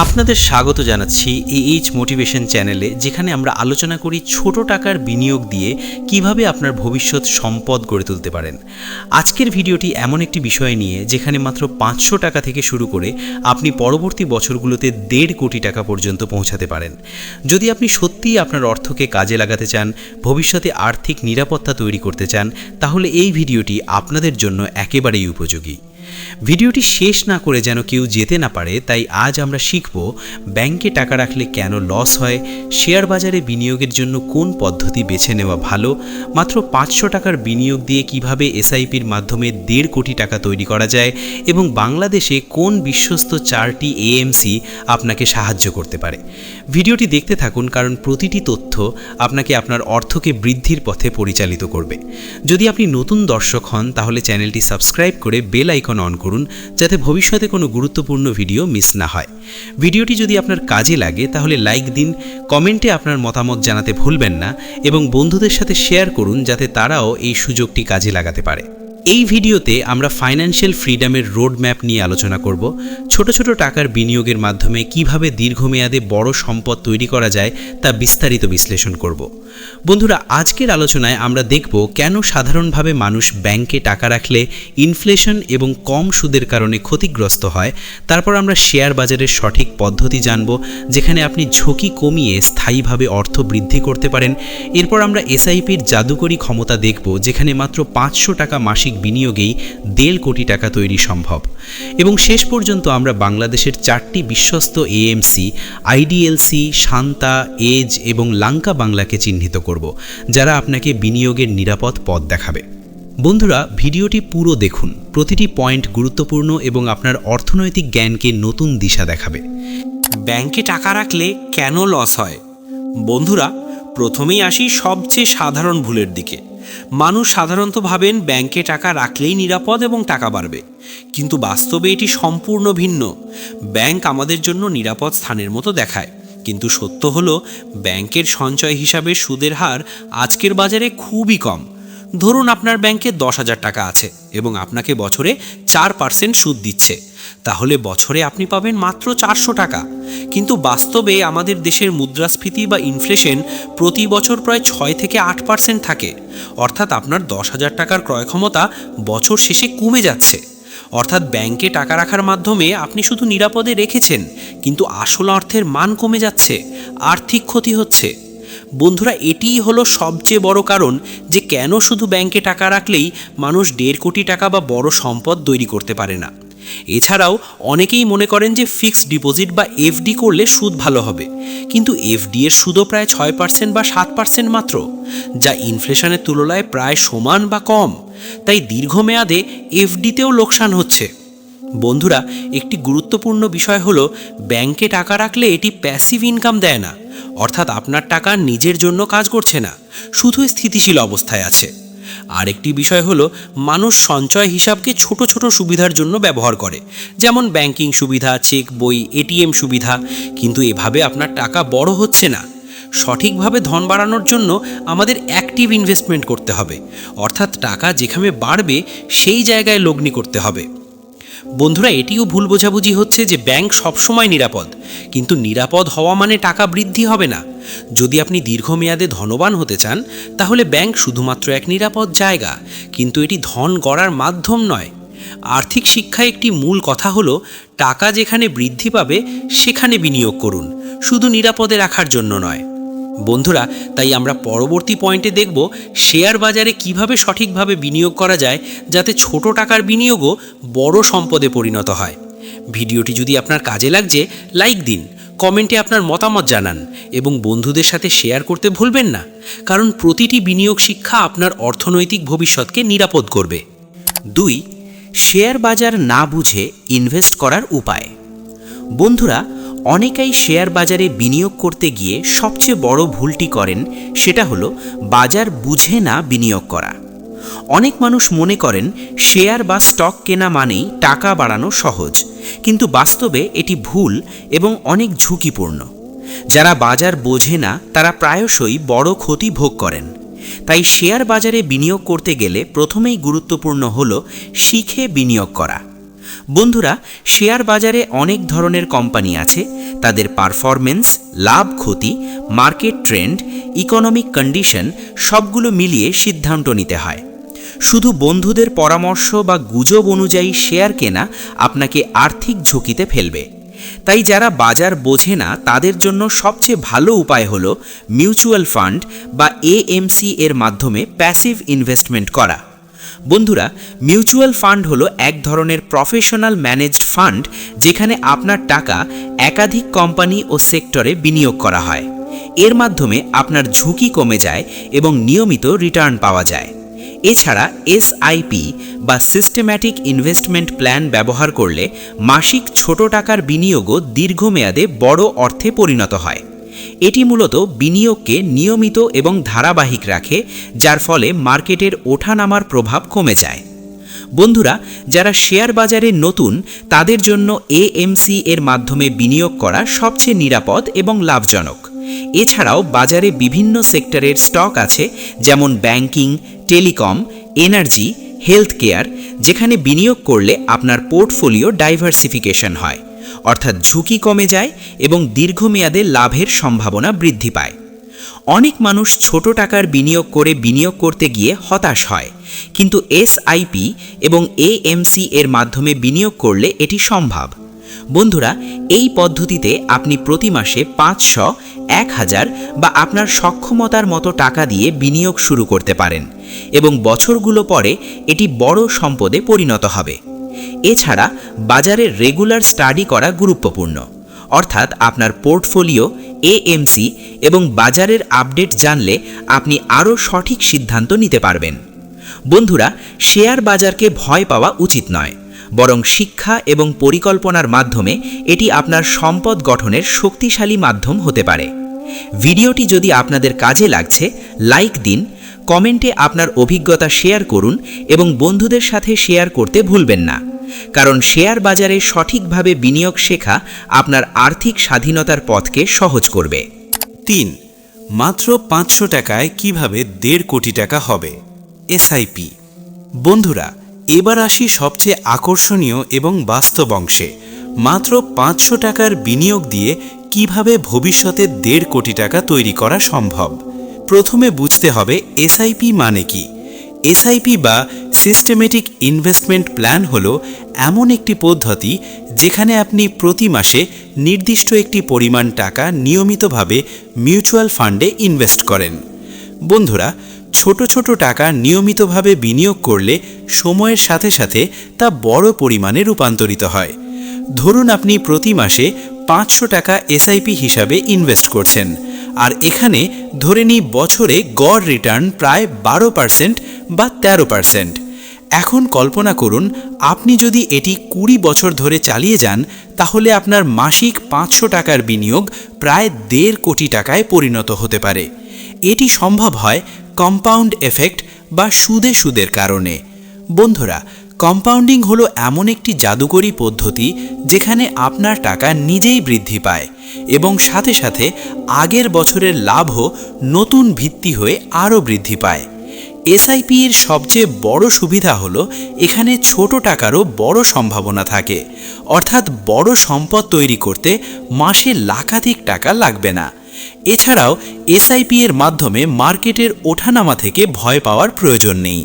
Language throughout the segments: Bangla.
আপনাদের স্বাগত জানাচ্ছি এইচ মোটিভেশন চ্যানেলে, যেখানে আমরা আলোচনা করি ছোট টাকার বিনিয়োগ দিয়ে কিভাবে আপনার ভবিষ্যৎ সম্পদ গড়ে তুলতে পারেন। আজকের ভিডিওটি এমন একটি বিষয় নিয়ে যেখানে মাত্র 500 টাকা থেকে শুরু করে আপনি পরবর্তী বছরগুলোতে 1.5 কোটি টাকা পর্যন্ত পৌঁছাতে পারেন। যদি আপনি সত্যিই আপনার অর্থকে কাজে লাগাতে চান, ভবিষ্যতে আর্থিক নিরাপত্তা তৈরি করতে চান, তাহলে এই ভিডিওটি আপনাদের জন্য একেবারেই উপযোগী। ভিডিওটি শেষ না করে যেন কেউ যেতে না পারে, তাই আজ আমরা শিখব ব্যাংকে টাকা রাখলে কেন লস হয়, শেয়ার বাজারে বিনিয়োগের জন্য কোন পদ্ধতি বেছে নেওয়া ভালো, মাত্র 500 টাকার বিনিয়োগ দিয়ে কিভাবে এসআইপির মাধ্যমে 1.5 কোটি টাকা তৈরি করা যায়, এবং বাংলাদেশে কোন বিশ্বস্ত 4টি এএমসি আপনাকে সাহায্য করতে পারে। ভিডিওটি দেখতে থাকুন, কারণ প্রতিটি তথ্য আপনাকে আপনার অর্থকে বৃদ্ধির পথে পরিচালিত করবে। যদি আপনি নতুন দর্শক হন, তাহলে চ্যানেলটি সাবস্ক্রাইব করে বেল আইকন অন করুন, যাতে ভবিষ্যতে কোনো গুরুত্বপূর্ণ ভিডিও মিস না হয়। ভিডিওটি যদি আপনার কাজে লাগে তাহলে লাইক দিন, কমেন্টে আপনার মতামত জানাতে ভুলবেন না, এবং বন্ধুদের সাথে শেয়ার করুন যাতে তারাও এই সুযোগটি কাজে লাগাতে পারে। এই ভিডিওতে আমরা ফাইন্যান্সিয়াল ফ্রিডমের রোড ম্যাপ নিয়ে আলোচনা করব। ছোট ছোট টাকার বিনিয়োগের মাধ্যমে কিভাবে দীর্ঘমেয়াদে বড় সম্পদ তৈরি করা যায় তা বিস্তারিত বিশ্লেষণ করব। বন্ধুরা, আজকের আলোচনায় আমরা দেখব কেন সাধারণভাবে মানুষ ব্যাংকে টাকা রাখলে ইনফ্লেশন এবং কম সুদের কারণে ক্ষতিগ্রস্ত হয়। তারপর আমরা শেয়ার বাজারের সঠিক পদ্ধতি জানব, যেখানে আপনি ঝুঁকি কমিয়ে স্থায়ীভাবে অর্থ বৃদ্ধি করতে পারেন। এরপর আমরা এসআইপির জাদুকরী ক্ষমতা দেখব, যেখানে মাত্র 500 টাকা মাসিক বিনিয়োগেই 1.5 কোটি টাকা তৈরি সম্ভব। এবং শেষ পর্যন্ত আমরা বাংলাদেশের 4টি বিশ্বস্ত এএমসি আইডিএলসি, শান্তা, এজ এবং লাঙ্কা বাংলাকে চিহ্নিত করব, যারা আপনাকে বিনিয়োগের নিরাপদ পথ দেখাবে। বন্ধুরা, ভিডিওটি পুরো দেখুন। প্রতিটি পয়েন্ট গুরুত্বপূর্ণ এবং আপনার অর্থনৈতিক জ্ঞানকে নতুন দিশা দেখাবে। ব্যাংকে টাকা রাখলে কেন লস হয়? বন্ধুরা, প্রথমেই আসি সবচেয়ে সাধারণ ভুলের দিকে। মানুষ সাধারণত ভাবেন ব্যাংকে টাকা রাখলেই নিরাপদ এবং টাকা বাড়বে, কিন্তু বাস্তবে এটি সম্পূর্ণ ভিন্ন। ব্যাংক আমাদের জন্য নিরাপদ স্থানের মতো দেখায়, কিন্তু সত্য হলো ব্যাংকের সঞ্চয় হিসাবে সুদের হার আজকের বাজারে খুবই কম। ধরুন আপনার ব্যাংকে 10,000 টাকা আছে এবং আপনাকে বছরে 4% সুদ দিচ্ছে, তাহলে বছরে আপনি পাবেন মাত্র 400 টাকা। কিন্তু বাস্তবে আমাদের দেশের মুদ্রাস্ফীতি বা ইনফ্লেশন প্রতি বছর প্রায় 6 থেকে 8% থাকে। অর্থাৎ আপনার 10,000 টাকার ক্রয় ক্ষমতা বছর শেষে কমে যাচ্ছে। অর্থাৎ ব্যাংকে টাকা রাখার মাধ্যমে আপনি শুধু নিরাপদে রেখেছেন, কিন্তু আসল অর্থের মান কমে যাচ্ছে, আর্থিক ক্ষতি হচ্ছে। বন্ধুরা, এটিই হলো সবচেয়ে বড় কারণ যে কেন শুধু ব্যাংকে টাকা রাখলেই মানুষ 1.5 কোটি টাকা বা বড় সম্পদ তৈরি করতে পারে না। এছাড়াও অনেকেই মনে করেন যে ফিক্সড ডিপোজিট বা এফডি করলে সুদ ভালো হবে, কিন্তু এফডি এর সুদও প্রায় 6% বা 7% মাত্র, যা ইনফ্লেশনের তুলনায় প্রায় সমান বা কম। তাই দীর্ঘমেয়াদে এফডিতেও লোকসান হচ্ছে। বন্ধুরা, একটি গুরুত্বপূর্ণ বিষয় হলো ব্যাংকে টাকা রাখলে এটি প্যাসিভ ইনকাম দেয় না, অর্থাৎ আপনার টাকা নিজের জন্য কাজ করছে না, শুধু স্থিতিশীল অবস্থায় আছে। আরেকটি বিষয় হলো মানুষ সঞ্চয় হিসাবকে ছোট ছোট সুবিধার জন্য ব্যবহার করে, যেমন ব্যাংকিং সুবিধা, চেক বই, এটিএম সুবিধা, কিন্তু এভাবে আপনার টাকা বড় হচ্ছে না। সঠিকভাবে ধন বাড়ানোর জন্য আমাদের অ্যাক্টিভ ইনভেস্টমেন্ট করতে হবে, অর্থাৎ টাকা যেখানে বাড়বে সেই জায়গায় লগ্নি করতে হবে। বন্ধুরা, এটিও ভুল বোঝাবুঝি হচ্ছে যে ব্যাংক সবসময় নিরাপদ, কিন্তু নিরাপদ হওয়া মানে টাকা বৃদ্ধি হবে না। যদি আপনি দীর্ঘমেয়াদে ধনবান হতে চান, তাহলে ব্যাংক শুধুমাত্র এক নিরাপদ জায়গা, কিন্তু এটি ধন গড়ার মাধ্যম নয়। আর্থিক শিক্ষায় একটি মূল কথা হলো টাকা যেখানে বৃদ্ধি পাবে সেখানে বিনিয়োগ করুন, শুধু নিরাপদে রাখার জন্য নয়। বন্ধুরা, তাই আমরা পরবর্তী পয়েন্টে দেখব শেয়ার বাজারে কিভাবে সঠিকভাবে বিনিয়োগ করা যায়, যাতে ছোট টাকার বিনিয়োগও বড় সম্পদে পরিণত হয়। ভিডিওটি যদি আপনার কাজে লাগছে, লাইক দিন, কমেন্টে আপনার মতামত জানান এবং বন্ধুদের সাথে শেয়ার করতে ভুলবেন না, কারণ প্রতিটি বিনিয়োগ শিক্ষা আপনার অর্থনৈতিক ভবিষ্যৎকে নিরাপদ করবে। 2. শেয়ার বাজার না বুঝে ইনভেস্ট করার উপায়। বন্ধুরা, অনেকেই শেয়ার বাজারে বিনিয়োগ করতে গিয়ে সবচেয়ে বড় ভুলটি করেন, সেটা হলো বাজার বুঝে না বিনিয়োগ করা। অনেক মানুষ মনে করেন শেয়ার বা স্টক কেনা মানেই টাকা বাড়ানো সহজ, কিন্তু বাস্তবে এটি ভুল এবং অনেক ঝুঁকিপূর্ণ। যারা বাজার বোঝে না তারা প্রায়শই বড় ক্ষতি ভোগ করেন। তাই শেয়ার বাজারে বিনিয়োগ করতে গেলে প্রথমেই গুরুত্বপূর্ণ হলো শিখে বিনিয়োগ করা। বন্ধুরা, শেয়ার বাজারে অনেক ধরনের কোম্পানি আছে। তাদের পারফরমেন্স, লাভ ক্ষতি, মার্কেট ট্রেন্ড, ইকোনমিক কন্ডিশন সবগুলো মিলিয়ে সিদ্ধান্ত নিতে হয়। শুধু বন্ধুদের পরামর্শ বা গুজব অনুযায়ী শেয়ার কেনা আপনাকে আর্থিক ঝুঁকিতে ফেলবে। তাই যারা বাজার বোঝে না তাদের জন্য সবচেয়ে ভালো উপায় হলো মিউচুয়াল ফান্ড বা এএমসি এর মাধ্যমে প্যাসিভ ইনভেস্টমেন্ট করা। বন্ধুরা, মিউচুয়াল ফান্ড হলো এক ধরনের প্রফেশনাল ম্যানেজড ফান্ড যেখানে আপনার টাকা একাধিক কোম্পানি ও সেক্টরে বিনিয়োগ করা হয়। এর মাধ্যমে আপনার ঝুঁকি কমে যায় এবং নিয়মিত রিটার্ন পাওয়া যায়। এছাড়া এসআইপি বা সিস্টেম্যাটিক ইনভেস্টমেন্ট প্ল্যান ব্যবহার করলে মাসিক ছোট টাকার বিনিয়োগও দীর্ঘমেয়াদে বড় অর্থে পরিণত হয়। এটি মূলত বিনিয়োগকে নিয়মিত এবং ধারাবাহিক রাখে, যার ফলে মার্কেটের ওঠানামার প্রভাব কমে যায়। বন্ধুরা, যারা শেয়ার বাজারে নতুন তাদের জন্য এএমসি এর মাধ্যমে বিনিয়োগ করা সবচেয়ে নিরাপদ এবং লাভজনক। এছাড়াও বাজারে বিভিন্ন সেক্টরের স্টক আছে, যেমন banking, telecom, energy, health care, যেখানে বিনিয়োগ করলে আপনার পোর্টফোলিও ডাইভার্সিফিকেশন হয়, অর্থাৎ ঝুঁকি কমে যায় এবং দীর্ঘমেয়াদে লাভের সম্ভাবনা বৃদ্ধি পায়। অনেক মানুষ ছোট টাকার বিনিয়োগ করতে গিয়ে হতাশ হয়, কিন্তু এসআইপি এবং এএমসি এর মাধ্যমে বিনিয়োগ করলে এটি সম্ভব। বন্ধুরা, এই পদ্ধতিতে আপনি প্রতি মাসে 500, 1000 বা আপনার সক্ষমতার মতো টাকা দিয়ে বিনিয়োগ শুরু করতে পারেন এবং বছরগুলো পরে এটি বড় সম্পদে পরিণত হবে। এছাড়া বাজারে রেগুলার স্টাডি করা গুরুত্বপূর্ণ, অর্থাৎ আপনার পোর্টফোলিও, এএমসি এবং বাজারের আপডেট জানলে আপনি আরও সঠিক সিদ্ধান্ত নিতে পারবেন। বন্ধুরা, শেয়ার বাজারকে ভয় পাওয়া উচিত নয়, বরং শিক্ষা এবং পরিকল্পনার মাধ্যমে এটি আপনার সম্পদ গঠনের শক্তিশালী মাধ্যম হতে পারে। ভিডিওটি যদি আপনাদের কাজে লাগছে, লাইক দিন, কমেন্টে আপনার অভিজ্ঞতা শেয়ার করুন এবং বন্ধুদের সাথে শেয়ার করতে ভুলবেন না, কারণ শেয়ার বাজারে সঠিকভাবে বিনিয়োগ শেখা আপনার আর্থিক স্বাধীনতার পথকে সহজ করবে। 3. মাত্র 500 টাকায় কিভাবে 1.5 কোটি টাকা হবে? এসআইপি। বন্ধুরা, এবার আসি সবচেয়ে আকর্ষণীয় এবং বাস্তব অংশে। মাত্র 500 টাকার বিনিয়োগ দিয়ে কিভাবে ভবিষ্যতে 1.5 কোটি টাকা তৈরি করা সম্ভব। প্রথমে বুঝতে হবে এসআইপি মানে কি। এসআইপি বা সিস্টেমেটিক ইনভেস্টমেন্ট প্ল্যান হলো এমন একটি পদ্ধতি যেখানে আপনি প্রতি মাসে নির্দিষ্ট একটি পরিমাণ টাকা নিয়মিতভাবে মিউচুয়াল ফান্ডে ইনভেস্ট করেন। বন্ধুরা, ছোট ছোট টাকা নিয়মিতভাবে বিনিয়োগ করলে সময়ের সাথে সাথে তা বড় পরিমাণে রূপান্তরিত হয়। ধরুন আপনি প্রতি মাসে 500 টাকা এসআইপি হিসাবে ইনভেস্ট করছেন, আর এখানে ধরে নিই বছরে গড় রিটার্ন প্রায় 12% বা 13%। এখন কল্পনা করুন আপনি যদি এটি 20 বছর ধরে চালিয়ে যান, তাহলে আপনার মাসিক 500 টাকার বিনিয়োগ প্রায় 1.5 কোটি টাকায় পরিণত হতে পারে। এটি সম্ভব হয় কম্পাউন্ড এফেক্ট বা সুদের কারণে। বন্ধুরা, কম্পাউন্ডিং হলো এমন একটি জাদুকরী পদ্ধতি যেখানে আপনার টাকা নিজেই বৃদ্ধি পায় এবং সাথে সাথে আগের বছরের লাভও নতুন ভিত্তি হয়ে আরও বৃদ্ধি পায়। এসআইপি এর সবচেয়ে বড় সুবিধা হলো এখানে ছোট টাকারও বড় সম্ভাবনা থাকে, অর্থাৎ বড় সম্পদ তৈরি করতে মাসে লাখাধিক টাকা লাগবে না। এছাড়াও এসআইপি এর মাধ্যমে মার্কেটের ওঠানামা থেকে ভয় পাওয়ার প্রয়োজন নেই,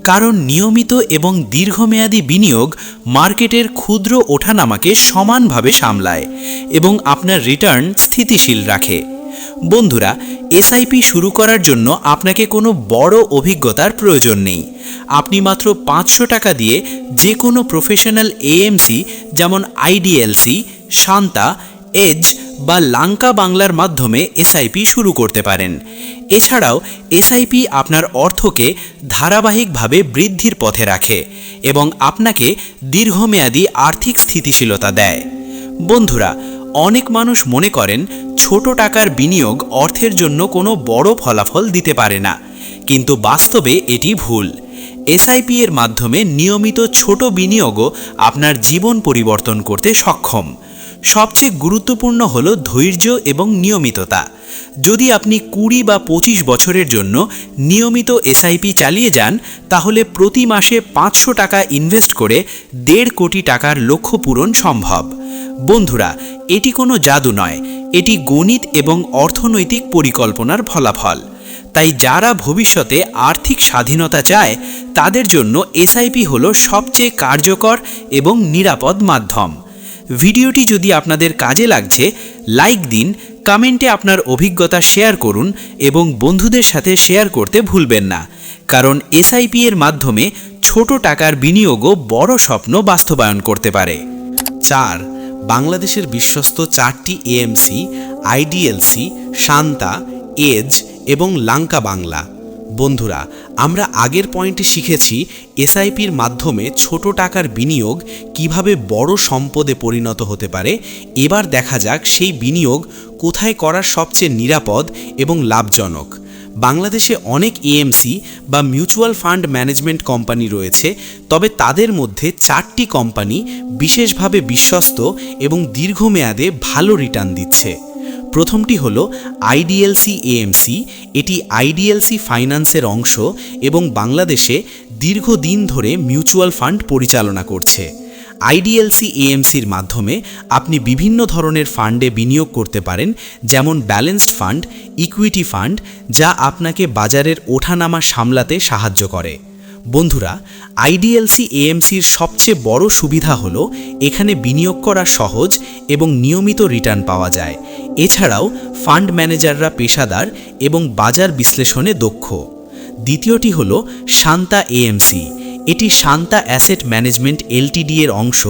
কারণ নিয়মিত এবং দীর্ঘমেয়াদী বিনিয়োগ মার্কেটের ক্ষুদ্র ওঠানামাকে সমানভাবে সামলায় এবং আপনার রিটার্ন স্থিতিশীল রাখে। বন্ধুরা, এসআইপি শুরু করার জন্য আপনাকে কোনো বড় অভিজ্ঞতার প্রয়োজন নেই। আপনি মাত্র 500 টাকা দিয়ে যে কোনো প্রফেশনাল এএমসি যেমন আইডিএলসি, শান্তা, এজ বা লাঙ্কা বাংলার মাধ্যমে এসআইপি শুরু করতে পারেন। এছাড়াও এসআইপি আপনার অর্থকে ধারাবাহিকভাবে বৃদ্ধির পথে রাখে এবং আপনাকে দীর্ঘমেয়াদী আর্থিক স্থিতিশীলতা দেয়। বন্ধুরা, অনেক মানুষ মনে করেন ছোট টাকার বিনিয়োগ অর্থের জন্য কোনো বড় ফলাফল দিতে পারে না, কিন্তু বাস্তবে এটি ভুল। এসআইপি এর মাধ্যমে নিয়মিত ছোট বিনিয়োগও আপনার জীবন পরিবর্তন করতে সক্ষম। সবচেয়ে গুরুত্বপূর্ণ হল ধৈর্য এবং নিয়মিততা। যদি আপনি 20 বা 25 বছরের জন্য নিয়মিত এসআইপি চালিয়ে যান, তাহলে প্রতি মাসে 500 টাকা ইনভেস্ট করে 1.5 কোটি টাকার লক্ষ্য পূরণ সম্ভব। বন্ধুরা, এটি কোনো জাদু নয়, এটি গণিত এবং অর্থনৈতিক পরিকল্পনার ফলাফল। তাই যারা ভবিষ্যতে আর্থিক স্বাধীনতা চায়, তাদের জন্য এসআইপি হলো সবচেয়ে কার্যকর এবং নিরাপদ মাধ্যম। ভিডিওটি যদি আপনাদের কাজে লাগছে, লাইক দিন, কমেন্টে আপনার অভিজ্ঞতা শেয়ার করুন এবং বন্ধুদের সাথে শেয়ার করতে ভুলবেন না, কারণ এসআইপি এর মাধ্যমে ছোট টাকার বিনিয়োগও বড় স্বপ্ন বাস্তবায়ন করতে পারে। 4. বাংলাদেশের বিশ্বস্ত 4টি এএমসি, আইডিএলসি, শান্তা, এজ এবং লাঙ্কা বাংলা। বন্ধুরা, আমরা আগের পয়েন্টে শিখেছি এসআইপির মাধ্যমে ছোট টাকার বিনিয়োগ কিভাবে বড় সম্পদে পরিণত হতে পারে। এবার দেখা যাক সেই বিনিয়োগ কোথায় করা সবচেয়ে নিরাপদ এবং লাভজনক। বাংলাদেশে অনেক এএমসি বা মিউচুয়াল ফান্ড ম্যানেজমেন্ট কোম্পানি রয়েছে, তবে তাদের মধ্যে 4টি কোম্পানি বিশেষভাবে বিশ্বস্ত এবং দীর্ঘমেয়াদে ভালো রিটার্ন দিচ্ছে। প্রথমটি হল আইডিএলসি এএমসি। এটি আইডিএলসি ফাইন্যান্সের অংশ এবং বাংলাদেশে দীর্ঘদিন ধরে মিউচুয়াল ফান্ড পরিচালনা করছে। আইডিএলসি এএমসির মাধ্যমে আপনি বিভিন্ন ধরনের ফান্ডে বিনিয়োগ করতে পারেন, যেমন ব্যালেন্সড ফান্ড, ইকুইটি ফান্ড, যা আপনাকে বাজারের ওঠানামা সামলাতে সাহায্য করে। বন্ধুরা, আইডিএলসি এএমসির সবচেয়ে বড় সুবিধা হলো এখানে বিনিয়োগ করা সহজ এবং নিয়মিত রিটার্ন পাওয়া যায়। এছাড়াও ফান্ড ম্যানেজাররা পেশাদার এবং বাজার বিশ্লেষণে দক্ষ। দ্বিতীয়টি হলো শান্তা এএমসি। এটি শান্তা অ্যাসেট ম্যানেজমেন্ট এলটিডি এর অংশ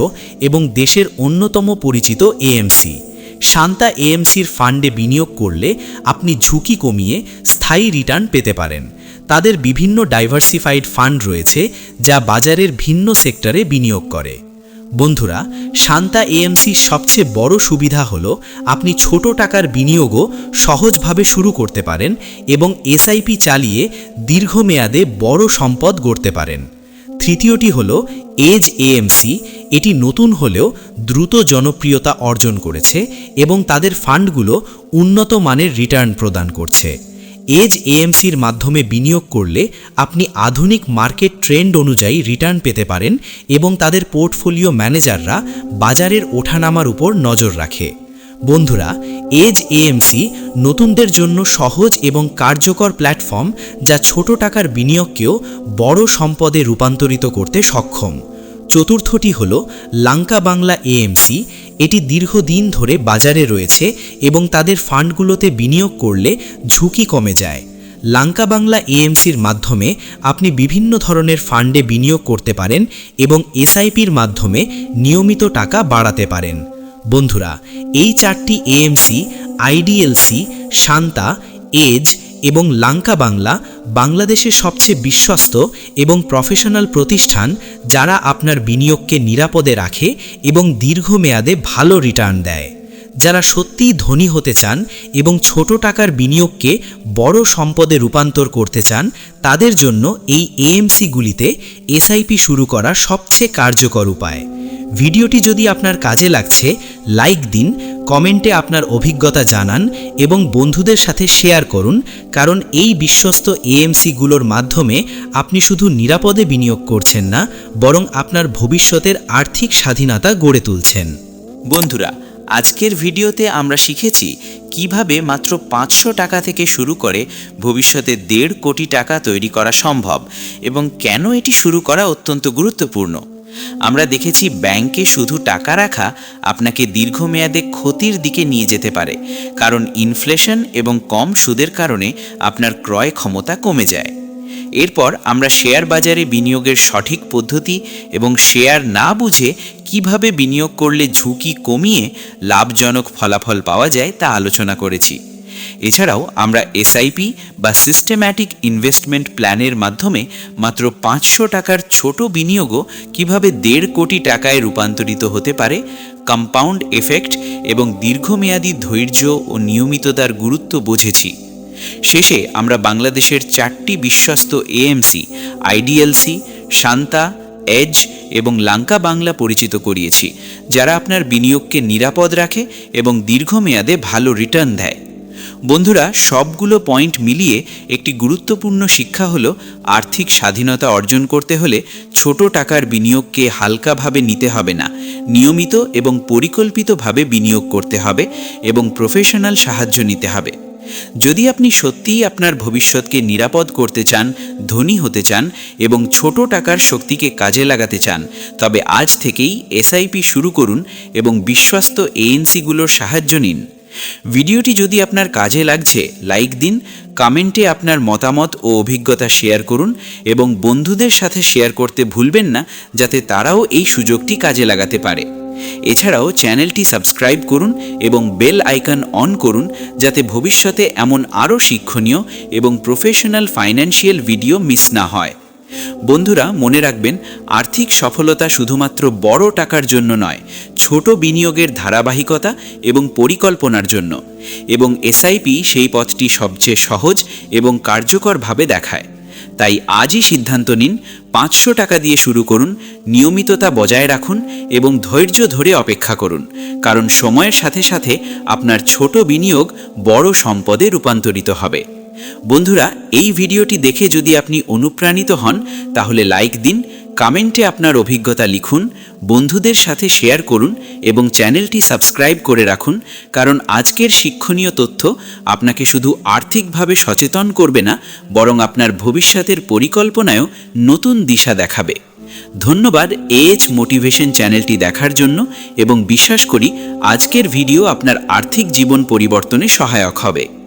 এবং দেশের অন্যতম পরিচিত এএমসি। শান্তা এএমসির ফান্ডে বিনিয়োগ করলে আপনি ঝুঁকি কমিয়ে স্থায়ী রিটার্ন পেতে পারেন। তাদের বিভিন্ন ডাইভার্সিফাইড ফান্ড রয়েছে যা বাজারের ভিন্ন সেক্টরে বিনিয়োগ করে। বন্ধুরা, শান্তা এএমসির সবচেয়ে বড় সুবিধা হলো আপনি ছোট টাকার বিনিয়োগও সহজভাবে শুরু করতে পারেন এবং এসআইপি চালিয়ে দীর্ঘমেয়াদে বড় সম্পদ গড়তে পারেন। তৃতীয়টি হলো এজ এএমসি। এটি নতুন হলেও দ্রুত জনপ্রিয়তা অর্জন করেছে এবং তাদের ফান্ডগুলো উন্নত মানের রিটার্ন প্রদান করছে। এজ এএমসির মাধ্যমে বিনিয়োগ করলে আপনি আধুনিক মার্কেট ট্রেন্ড অনুযায়ী রিটার্ন পেতে পারেন এবং তাদের পোর্টফোলিও ম্যানেজাররা বাজারের ওঠানামার উপর নজর রাখে। বন্ধুরা, এজ এএমসি নতুনদের জন্য সহজ এবং কার্যকর প্ল্যাটফর্ম, যা ছোট টাকার বিনিয়োগকেও বড় সম্পদে রূপান্তরিত করতে সক্ষম। চতুর্থটি হল লাঙ্কা বাংলা এএমসি। এটি দীর্ঘদিন ধরে বাজারে রয়েছে এবং তাদের ফান্ডগুলোতে বিনিয়োগ করলে ঝুঁকি কমে যায়। লাঙ্কা বাংলা এএমসির মাধ্যমে আপনি বিভিন্ন ধরনের ফান্ডে বিনিয়োগ করতে পারেন এবং এসআইপির মাধ্যমে নিয়মিত টাকা বাড়াতে পারেন। বন্ধুরা, এই 4টি এএমসি, আইডিএলসি, শান্তা, এজ এবং লাঙ্কা বাংলা বাংলাদেশের সবচেয়ে বিশ্বস্ত এবং প্রফেশনাল প্রতিষ্ঠান, যারা আপনার বিনিয়োগকে নিরাপদে রাখে এবং দীর্ঘমেয়াদে ভালো রিটার্ন দেয়। যারা সত্যিই ধনী হতে চান এবং ছোট টাকার বিনিয়োগকে বড় সম্পদে রূপান্তর করতে চান, তাদের জন্য এই এএমসিগুলিতে এসআইপি শুরু করা সবচেয়ে কার্যকর উপায়। ভিডিওটি যদি আপনার কাজে লাগছে, লাইক দিন, কমেন্টে আপনার অভিজ্ঞতা জানান এবং বন্ধুদের সাথে শেয়ার করুন, কারণ এই বিশ্বস্ত এএমসিগুলোর মাধ্যমে আপনি শুধু নিরাপদে বিনিয়োগ করছেন না, বরং আপনার ভবিষ্যতের আর্থিক স্বাধীনতা গড়ে তুলছেন। বন্ধুরা, আজকের ভিডিওতে আমরা শিখেছি কিভাবে মাত্র 500 টাকা থেকে শুরু করে ভবিষ্যতে 1.5 কোটি টাকা তৈরি করা সম্ভব এবং কেন এটি শুরু করা অত্যন্ত গুরুত্বপূর্ণ। আমরা দেখেছি ব্যাংকে শুধু টাকা রাখা আপনাকে দীর্ঘমেয়াদে ক্ষতির দিকে নিয়ে যেতে পারে, কারণ ইনফ্লেশন এবং কম সুদের কারণে আপনার ক্রয় ক্ষমতা কমে যায়। এরপর আমরা শেয়ার বাজারে বিনিয়োগের সঠিক পদ্ধতি এবং শেয়ার না বুঝে কিভাবে বিনিয়োগ করলে ঝুঁকি কমিয়ে লাভজনক ফলাফল পাওয়া যায় তা আলোচনা করেছি। এছাড়াও আমরা এসআইপি বা সিস্টেম্যাটিক ইনভেস্টমেন্ট প্ল্যানের মাধ্যমে মাত্র 500 টাকার ছোট বিনিয়োগও কিভাবে 1.5 কোটি টাকায় রূপান্তরিত হতে পারে, কম্পাউন্ড এফেক্ট এবং দীর্ঘমেয়াদী ধৈর্য ও নিয়মিততার গুরুত্ব বুঝেছি। শেষে আমরা বাংলাদেশের 4টি বিশ্বস্ত এএমসি, আইডিএলসি, শান্তা, এজ এবং লাঙ্কা বাংলা পরিচিত করিয়েছি, যারা আপনার বিনিয়োগকে নিরাপদ রাখে এবং দীর্ঘমেয়াদে ভালো রিটার্ন দেয়। বন্ধুরা, সবগুলো পয়েন্ট মিলিয়ে একটি গুরুত্বপূর্ণ শিক্ষা হলো আর্থিক স্বাধীনতা অর্জন করতে হলে ছোট টাকার বিনিয়োগকে হালকাভাবে নিতে হবে না, নিয়মিত এবং পরিকল্পিতভাবে বিনিয়োগ করতে হবে এবং প্রফেশনাল সাহায্য নিতে হবে। যদি আপনি সত্যিই আপনার ভবিষ্যৎকে নিরাপদ করতে চান, ধনী হতে চান এবং ছোট টাকার শক্তিকে কাজে লাগাতে চান, তবে আজ থেকেই এসআইপি শুরু করুন এবং বিশ্বস্ত এএনসিগুলোর সাহায্য নিন। ভিডিওটি যদি আপনার কাজে লাগছে, লাইক দিন, কমেন্টে আপনার মতামত ও অভিজ্ঞতা শেয়ার করুন এবং বন্ধুদের সাথে শেয়ার করতে ভুলবেন না, যাতে তারাও এই সুযোগটি কাজে লাগাতে পারে। এছাড়াও চ্যানেলটি সাবস্ক্রাইব করুন এবং বেল আইকন অন করুন, যাতে ভবিষ্যতে এমন আরও শিক্ষণীয় এবং প্রফেশনাল ফাইন্যান্সিয়াল ভিডিও মিস না হয়। বন্ধুরা, মনে রাখবেন, আর্থিক সফলতা শুধুমাত্র বড় টাকার জন্য নয়, ছোট বিনিয়োগের ধারাবাহিকতা এবং পরিকল্পনার জন্য, এবং এসআইপি সেই পথটি সবচেয়ে সহজ এবং কার্যকরভাবে দেখায়। তাই আজই সিদ্ধান্ত নিন, 500 টাকা দিয়ে শুরু করুন, নিয়মিততা বজায় রাখুন এবং ধৈর্য ধরে অপেক্ষা করুন, কারণ সময়ের সাথে সাথে আপনার ছোট বিনিয়োগ বড় সম্পদে রূপান্তরিত হবে। বন্ধুরা, এই ভিডিওটি দেখে যদি আপনি অনুপ্রাণিত হন, তাহলে লাইক দিন, কমেন্টে আপনার অভিজ্ঞতা লিখুন, বন্ধুদের সাথে শেয়ার করুন এবং চ্যানেলটি সাবস্ক্রাইব করে রাখুন, কারণ আজকের শিক্ষণীয় তথ্য আপনাকে শুধু আর্থিকভাবে সচেতন করবে না, বরং আপনার ভবিষ্যতের পরিকল্পনায়ও নতুন দিশা দেখাবে। ধন্যবাদ এএইচ মোটিভেশন চ্যানেলটি দেখার জন্য, এবং বিশ্বাস করি আজকের ভিডিও আপনার আর্থিক জীবন পরিবর্তনে সহায়ক হবে।